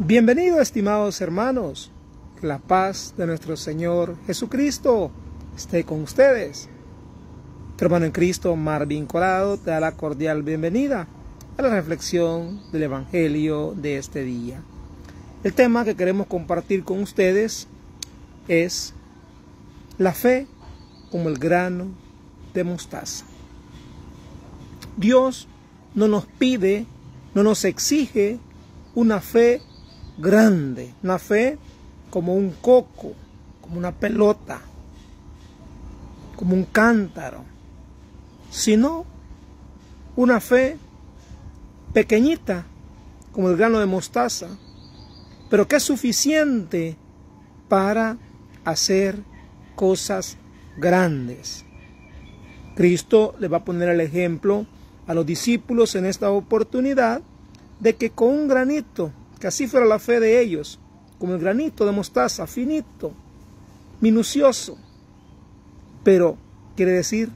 Bienvenidos, estimados hermanos. La paz de nuestro Señor Jesucristo esté con ustedes. Tu hermano en Cristo, Marvin Colado, te da la cordial bienvenida a la reflexión del Evangelio de este día. El tema que queremos compartir con ustedes es la fe como el grano de mostaza. Dios no nos pide, no nos exige una fe grande, una fe como un coco, como una pelota, como un cántaro, sino una fe pequeñita, como el grano de mostaza, pero que es suficiente para hacer cosas grandes. Cristo le va a poner el ejemplo a los discípulos en esta oportunidad de que con un granito, que así fuera la fe de ellos, como el granito de mostaza, finito, minucioso, pero quiere decir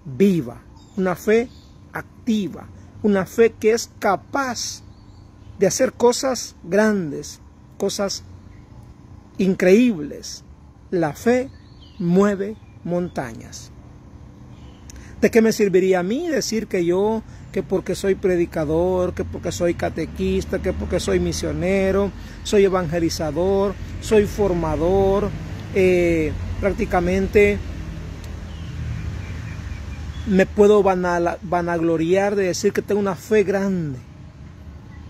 viva, una fe activa, una fe que es capaz de hacer cosas grandes, cosas increíbles. La fe mueve montañas. ¿De qué me serviría a mí decir que porque soy predicador, que porque soy catequista, que porque soy misionero, soy evangelizador, soy formador, prácticamente me puedo vanagloriar de decir que tengo una fe grande?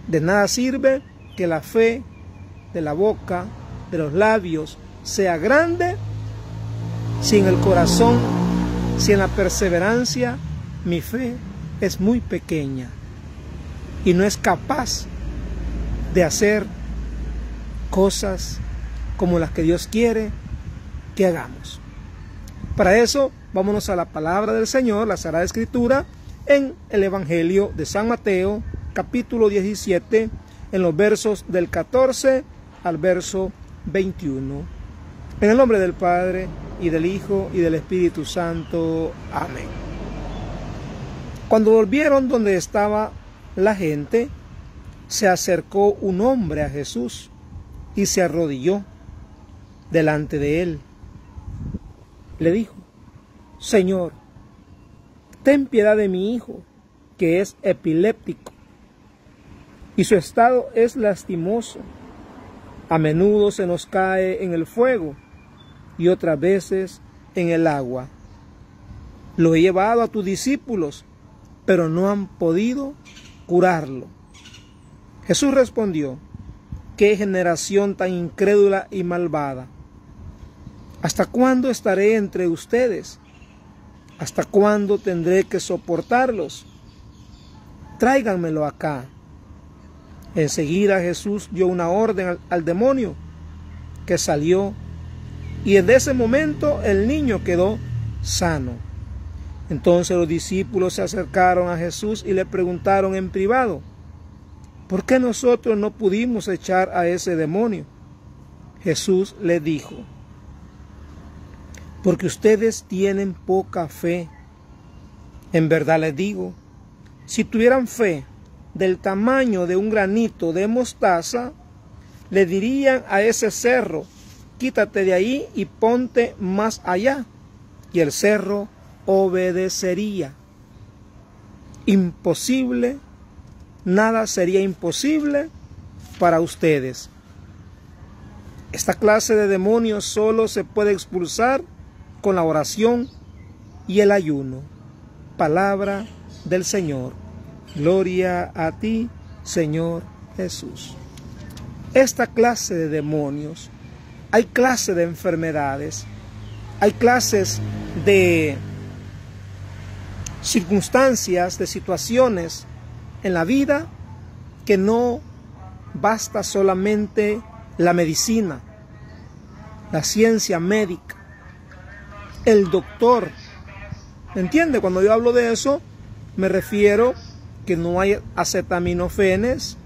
De nada sirve que la fe de la boca, de los labios, sea grande si en el corazón, si en la perseverancia, mi fe es muy pequeña y no es capaz de hacer cosas como las que Dios quiere que hagamos. Para eso, vámonos a la palabra del Señor, la Sagrada Escritura, en el Evangelio de San Mateo, capítulo 17, en los versos del 14 al verso 21. En el nombre del Padre, y del Hijo, y del Espíritu Santo. Amén. Cuando volvieron donde estaba la gente, se acercó un hombre a Jesús y se arrodilló delante de él. Le dijo: Señor, ten piedad de mi hijo, que es epiléptico, y su estado es lastimoso. A menudo se nos cae en el fuego y otras veces en el agua. Lo he llevado a tus discípulos, pero no han podido curarlo. Jesús respondió: ¿Qué generación tan incrédula y malvada? ¿Hasta cuándo estaré entre ustedes? ¿Hasta cuándo tendré que soportarlos? Tráiganmelo acá. Enseguida Jesús dio una orden al demonio, que salió, y desde ese momento el niño quedó sano. Entonces los discípulos se acercaron a Jesús y le preguntaron en privado: ¿por qué nosotros no pudimos echar a ese demonio? Jesús les dijo: porque ustedes tienen poca fe. En verdad les digo, si tuvieran fe del tamaño de un granito de mostaza, le dirían a ese cerro: quítate de ahí y ponte más allá, y el cerro obedecería. Imposible, nada sería imposible para ustedes. Esta clase de demonios solo se puede expulsar con la oración y el ayuno. Palabra del Señor. Gloria a ti, Señor Jesús. Esta clase de demonios, hay clase de enfermedades, hay clases de circunstancias, de situaciones en la vida que no basta solamente la medicina, la ciencia médica, el doctor. ¿Entiende? Cuando yo hablo de eso, me refiero que no hay acetaminofenes,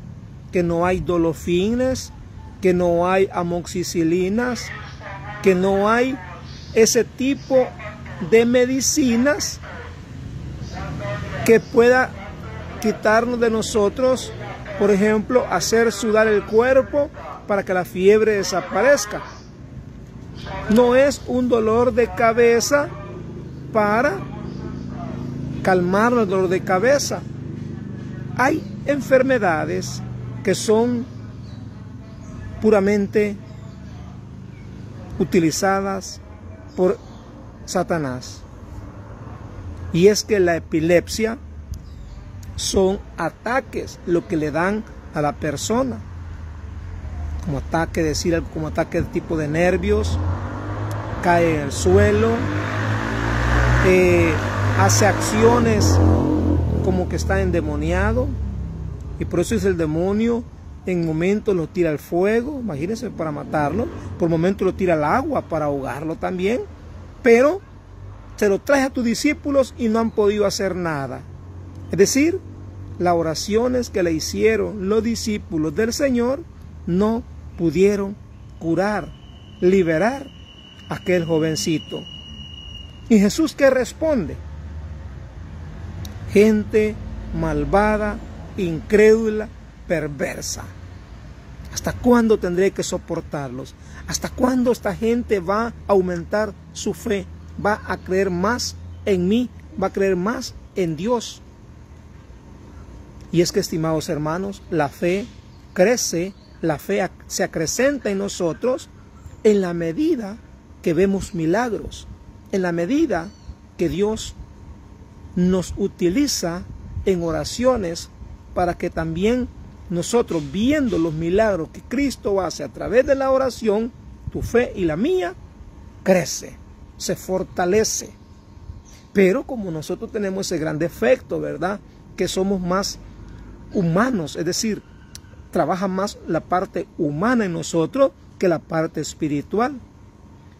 que no hay dolofines, que no hay amoxicilinas, que no hay ese tipo de medicinas que pueda quitarnos de nosotros Por ejemplo, hacer sudar el cuerpo para que la fiebre desaparezca. No es un dolor de cabeza para calmar el dolor de cabeza. Hay enfermedades que son puramente utilizadas por Satanás. Y es que la epilepsia son ataques lo que le dan a la persona. Como ataque, decir algo como ataque de tipo de nervios, cae en el suelo, hace acciones como que está endemoniado, y por eso es el demonio. En momentos lo tira al fuego, imagínense, para matarlo. Por momentos lo tira al agua para ahogarlo también. Pero se lo trae a tus discípulos y no han podido hacer nada. Es decir, las oraciones que le hicieron los discípulos del Señor no pudieron curar, liberar a aquel jovencito. ¿Y Jesús qué responde? Gente malvada, incrédula, perversa. ¿Hasta cuándo tendré que soportarlos? ¿Hasta cuándo esta gente va a aumentar su fe? Va a creer más en mí, va a creer más en Dios. Y es que, estimados hermanos, la fe crece, la fe se acrecenta en nosotros en la medida que vemos milagros, en la medida que Dios nos utiliza en oraciones para que también nosotros, viendo los milagros que Cristo hace a través de la oración, tu fe y la mía crece, se fortalece. Pero como nosotros tenemos ese gran defecto, ¿verdad?, que somos más humanos, es decir, trabaja más la parte humana en nosotros que la parte espiritual.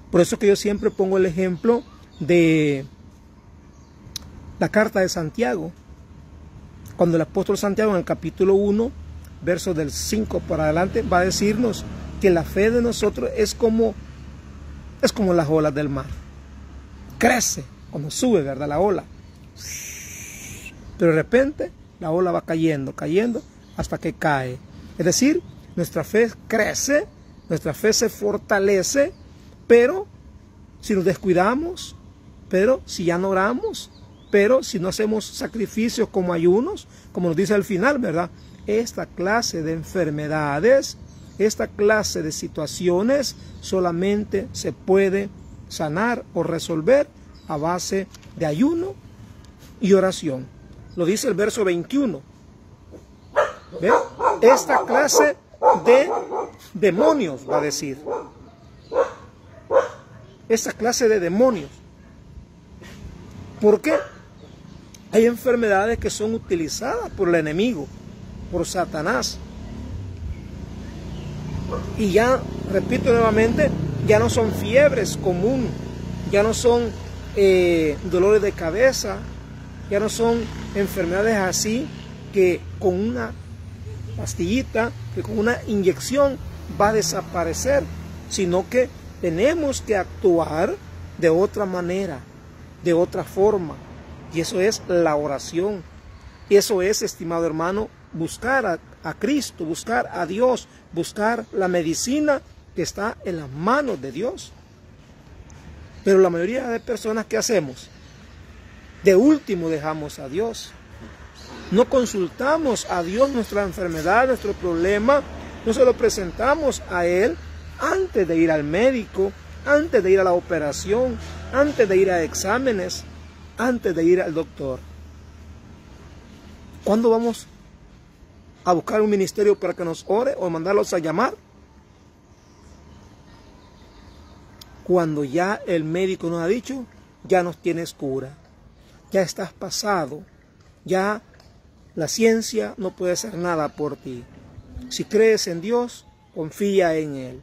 Por eso que yo siempre pongo el ejemplo de la carta de Santiago, cuando el apóstol Santiago en el capítulo 1, versos del 5 para adelante, va a decirnos que la fe de nosotros es como las olas del mar. Crece cuando sube, ¿verdad?, la ola. Pero de repente la ola va cayendo, cayendo hasta que cae. Es decir, nuestra fe crece, nuestra fe se fortalece, pero si nos descuidamos, pero si ya no oramos, pero si no hacemos sacrificios como ayunos, como nos dice al final, ¿verdad?, esta clase de enfermedades, esta clase de situaciones solamente se puede sanar o resolver a base de ayuno y oración. Lo dice el verso 21. ¿Ve? Esta clase de demonios, va a decir. Esta clase de demonios. ¿Por qué? Hay enfermedades que son utilizadas por el enemigo, por Satanás. Y ya, repito nuevamente, ya no son fiebres comunes, ya no son dolores de cabeza, ya no son enfermedades así que con una pastillita, que con una inyección va a desaparecer, sino que tenemos que actuar de otra manera, de otra forma. Y eso es la oración. Y eso es, estimado hermano, buscar a Cristo, buscar a Dios, buscar la medicina que está en las manos de Dios. Pero la mayoría de personas, ¿qué hacemos? De último dejamos a Dios. No consultamos a Dios nuestra enfermedad, nuestro problema, no se lo presentamos a Él antes de ir al médico, antes de ir a la operación, antes de ir a exámenes, antes de ir al doctor. ¿Cuándo vamos a buscar un ministerio para que nos ore o mandarlos a llamar? Cuando ya el médico nos ha dicho, ya no tienes cura, ya estás pasado, ya la ciencia no puede hacer nada por ti. Si crees en Dios, confía en Él.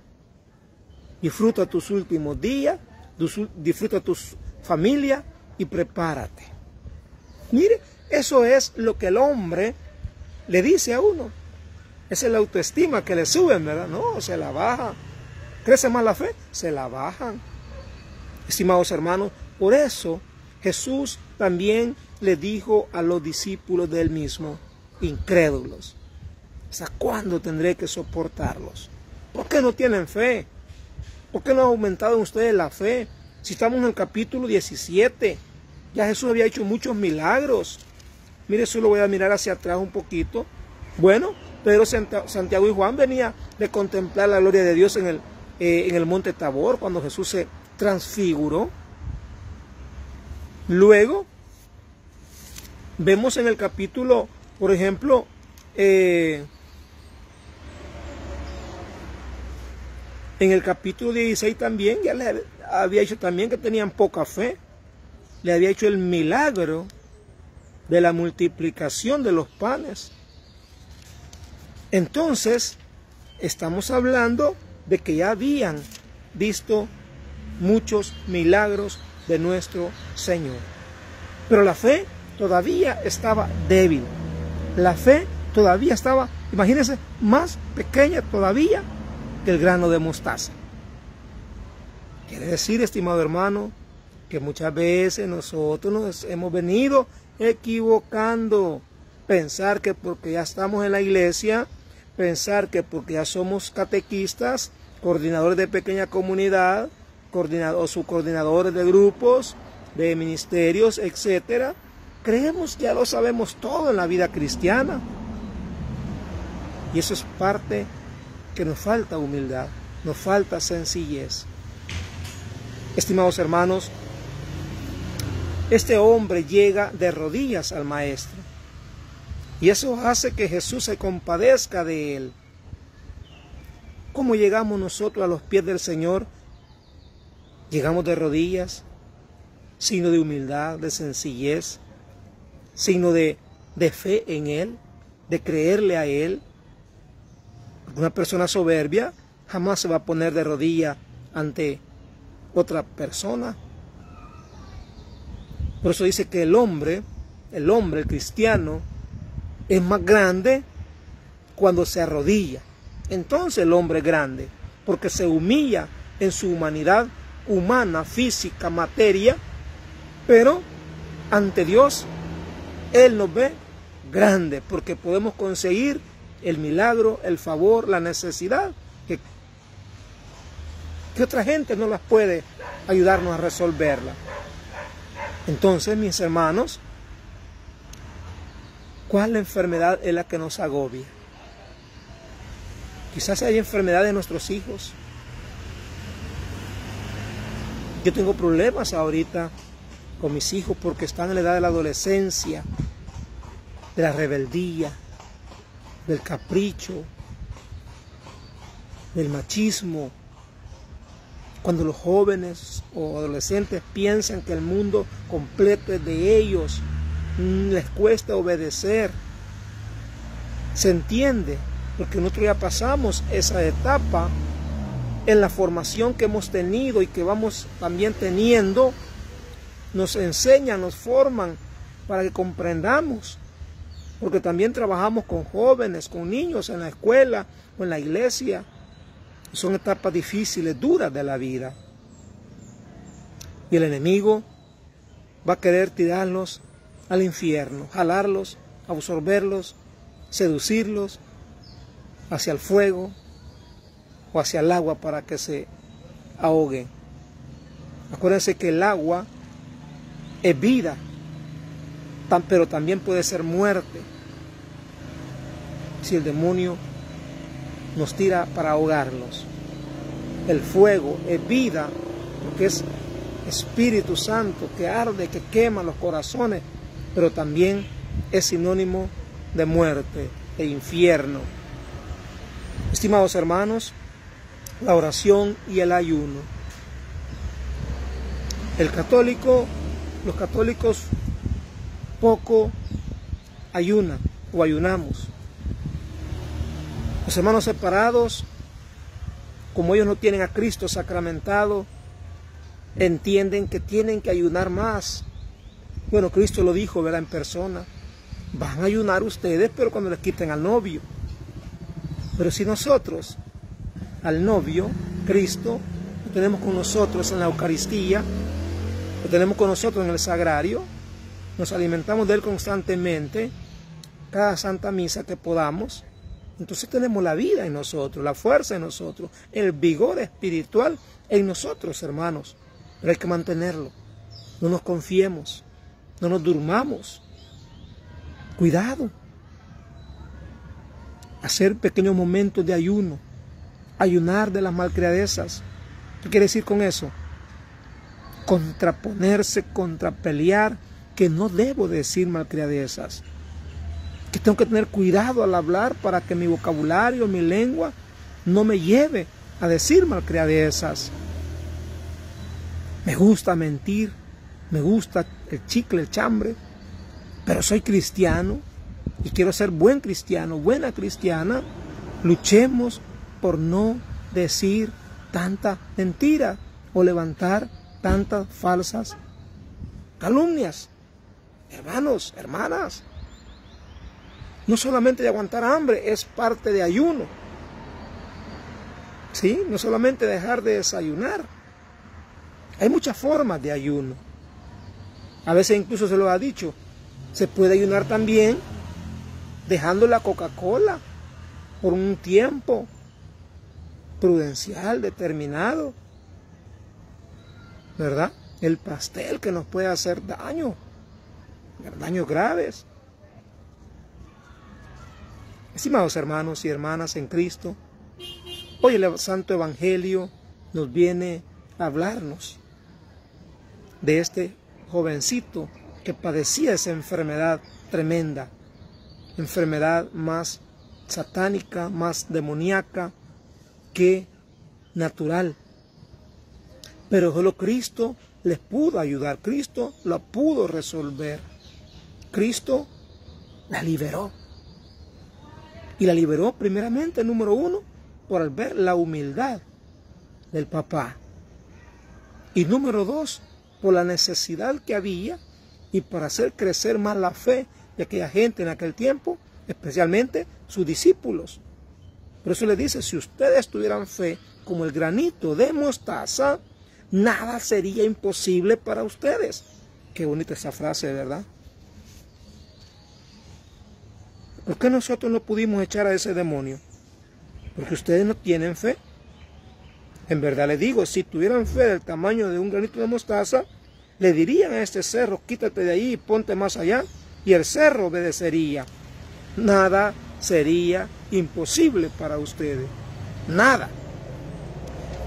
Disfruta tus últimos días, disfruta tu familia y prepárate. Mire, eso es lo que el hombre le dice a uno. Esa es la autoestima que le suben, ¿verdad? No, se la baja. ¿Crece más la fe? Se la bajan. Estimados hermanos, por eso Jesús también le dijo a los discípulos de Él mismo, incrédulos. ¿Hasta cuándo tendré que soportarlos? ¿Por qué no tienen fe? ¿Por qué no ha aumentado en ustedes la fe? Si estamos en el capítulo 17, ya Jesús había hecho muchos milagros. Mire, eso lo voy a mirar hacia atrás un poquito. Bueno, Pedro, Santiago y Juan venía de contemplar la gloria de Dios en el monte Tabor, cuando Jesús se transfiguró. Luego, vemos en el capítulo, por ejemplo, en el capítulo 16 también, ya le había dicho también que tenían poca fe. Le había hecho el milagro de la multiplicación de los panes. Entonces, estamos hablando de que ya habían visto muchos milagros de nuestro Señor. Pero la fe todavía estaba débil. La fe todavía estaba, imagínense, más pequeña todavía que el grano de mostaza. Quiere decir, estimado hermano, que muchas veces nosotros nos hemos venido equivocando. Pensar que porque ya estamos en la iglesia, pensar que porque ya somos catequistas, coordinadores de pequeña comunidad, subcoordinadores de grupos, de ministerios, etcétera, creemos que ya lo sabemos todo en la vida cristiana. Y eso es parte que nos falta humildad, nos falta sencillez. Estimados hermanos, este hombre llega de rodillas al maestro. Y eso hace que Jesús se compadezca de él. ¿Cómo llegamos nosotros a los pies del Señor? Llegamos de rodillas, signo de humildad, de sencillez, signo de fe en Él, de creerle a Él. Una persona soberbia jamás se va a poner de rodillas ante otra persona. Por eso dice que el hombre, el cristiano, es más grande cuando se arrodilla. Entonces el hombre es grande, porque se humilla en su humanidad humana, física, materia, pero ante Dios Él nos ve grande, porque podemos conseguir el milagro, el favor, la necesidad que otra gente no las puede ayudarnos a resolverla. Entonces, mis hermanos, ¿cuál enfermedad es la que nos agobia? Quizás hay enfermedades de nuestros hijos. Yo tengo problemas ahorita con mis hijos porque están en la edad de la adolescencia, de la rebeldía, del capricho, del machismo. Cuando los jóvenes o adolescentes piensan que el mundo completo es de ellos, les cuesta obedecer. Se entiende, porque nosotros ya pasamos esa etapa en la formación que hemos tenido y que vamos también teniendo. Nos enseñan, nos forman para que comprendamos, porque también trabajamos con jóvenes, con niños en la escuela o en la iglesia. Son etapas difíciles, duras de la vida. Y el enemigo va a querer tirarlos al infierno, jalarlos, absorberlos, seducirlos hacia el fuego o hacia el agua para que se ahoguen. Acuérdense que el agua es vida, pero también puede ser muerte si el demonio nos tira para ahogarlos. El fuego es vida, porque es Espíritu Santo que arde, que quema los corazones, pero también es sinónimo de muerte e infierno. Estimados hermanos, la oración y el ayuno. Los católicos poco ayunan o ayunamos. Los hermanos separados, como ellos no tienen a Cristo sacramentado, entienden que tienen que ayunar más. Bueno, Cristo lo dijo, ¿verdad?, en persona. Van a ayunar ustedes, pero cuando les quiten al novio. Pero si nosotros, al novio, Cristo, lo tenemos con nosotros en la Eucaristía, lo tenemos con nosotros en el sagrario, nos alimentamos de Él constantemente, cada Santa Misa que podamos, entonces tenemos la vida en nosotros, la fuerza en nosotros, el vigor espiritual en nosotros, hermanos. Pero hay que mantenerlo. No nos confiemos, no nos durmamos. Cuidado. Hacer pequeños momentos de ayuno. Ayunar de las malcriadezas. ¿Qué quiere decir con eso? Contraponerse, contrapelear, que no debo decir malcriadezas. Que tengo que tener cuidado al hablar para que mi vocabulario, mi lengua, no me lleve a decir malcriadezas. Me gusta mentir, me gusta el chicle, el chambre, pero soy cristiano y quiero ser buen cristiano, buena cristiana. Luchemos por no decir tanta mentira o levantar tantas falsas calumnias. Hermanos, hermanas, no solamente de aguantar hambre, es parte de ayuno. ¿Sí? No solamente dejar de desayunar. Hay muchas formas de ayuno. A veces incluso se lo ha dicho, se puede ayunar también dejando la Coca-Cola por un tiempo prudencial, determinado, ¿verdad? El pastel que nos puede hacer daños graves. Estimados hermanos y hermanas en Cristo, hoy el Santo Evangelio nos viene a hablarnos de este jovencito que padecía esa enfermedad tremenda, enfermedad más satánica, más demoníaca que natural. Pero solo Cristo les pudo ayudar, Cristo la pudo resolver. Cristo la liberó. Y la liberó primeramente, número uno, por al ver la humildad del papá. Y número dos, por la necesidad que había y para hacer crecer más la fe de aquella gente en aquel tiempo, especialmente sus discípulos. Por eso le dice, si ustedes tuvieran fe como el granito de mostaza, nada sería imposible para ustedes. Qué bonita esa frase, ¿verdad? ¿Por qué nosotros no pudimos echar a ese demonio? Porque ustedes no tienen fe. En verdad les digo, si tuvieran fe del tamaño de un granito de mostaza, le dirían a este cerro, quítate de ahí y ponte más allá, y el cerro obedecería. Nada sería imposible para ustedes. Nada.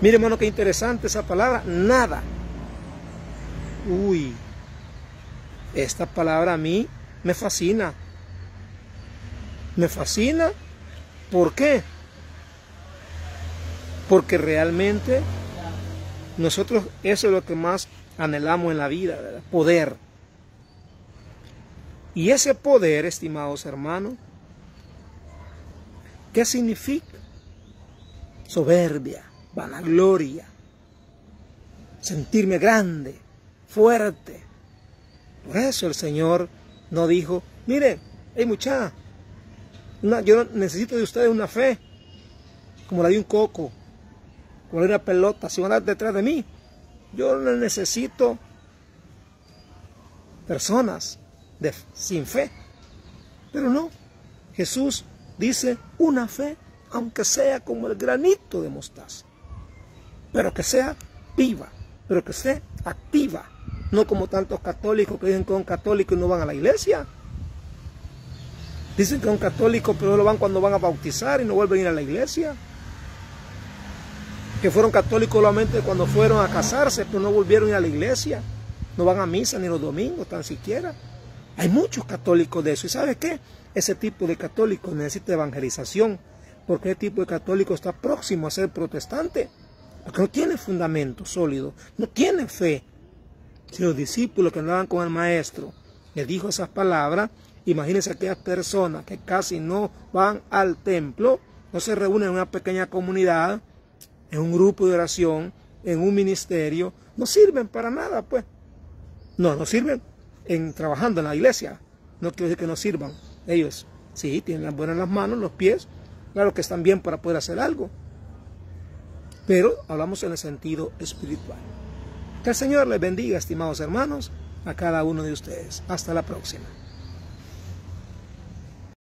Mire, hermano, qué interesante esa palabra, nada. Uy, esta palabra a mí me fascina. Me fascina. ¿Por qué? Porque realmente nosotros eso es lo que más anhelamos en la vida, ¿verdad? Poder. Y ese poder, estimados hermanos, ¿qué significa? Soberbia, vanagloria, sentirme grande, fuerte. Por eso el Señor no dijo, mire, hey muchacha, yo necesito de ustedes una fe, como la de un coco, como la de una pelota, si van a dar detrás de mí. Yo no necesito personas sin fe. Pero no, Jesús dice una fe, aunque sea como el granito de mostaza, pero que sea viva, pero que sea activa, no como tantos católicos que dicen que son católicos y no van a la iglesia. Dicen que son católicos, pero solo van cuando van a bautizar y no vuelven a ir a la iglesia. Que fueron católicos solamente cuando fueron a casarse, pero no volvieron a ir a la iglesia. No van a misa ni los domingos, tan siquiera. Hay muchos católicos de eso. ¿Y sabe qué? Ese tipo de católicos necesita evangelización, porque ese tipo de católico está próximo a ser protestante, porque no tiene fundamento sólido, no tiene fe. Si los discípulos que andaban con el maestro les dijo esas palabras, imagínense aquellas personas que casi no van al templo, no se reúnen en una pequeña comunidad, en un grupo de oración, en un ministerio, no sirven para nada, pues. No sirven trabajando en la iglesia. No quiero decir que no sirvan. Ellos sí, tienen las buenas las manos, los pies, claro que están bien para poder hacer algo. Pero hablamos en el sentido espiritual. Que el Señor les bendiga, estimados hermanos, a cada uno de ustedes. Hasta la próxima.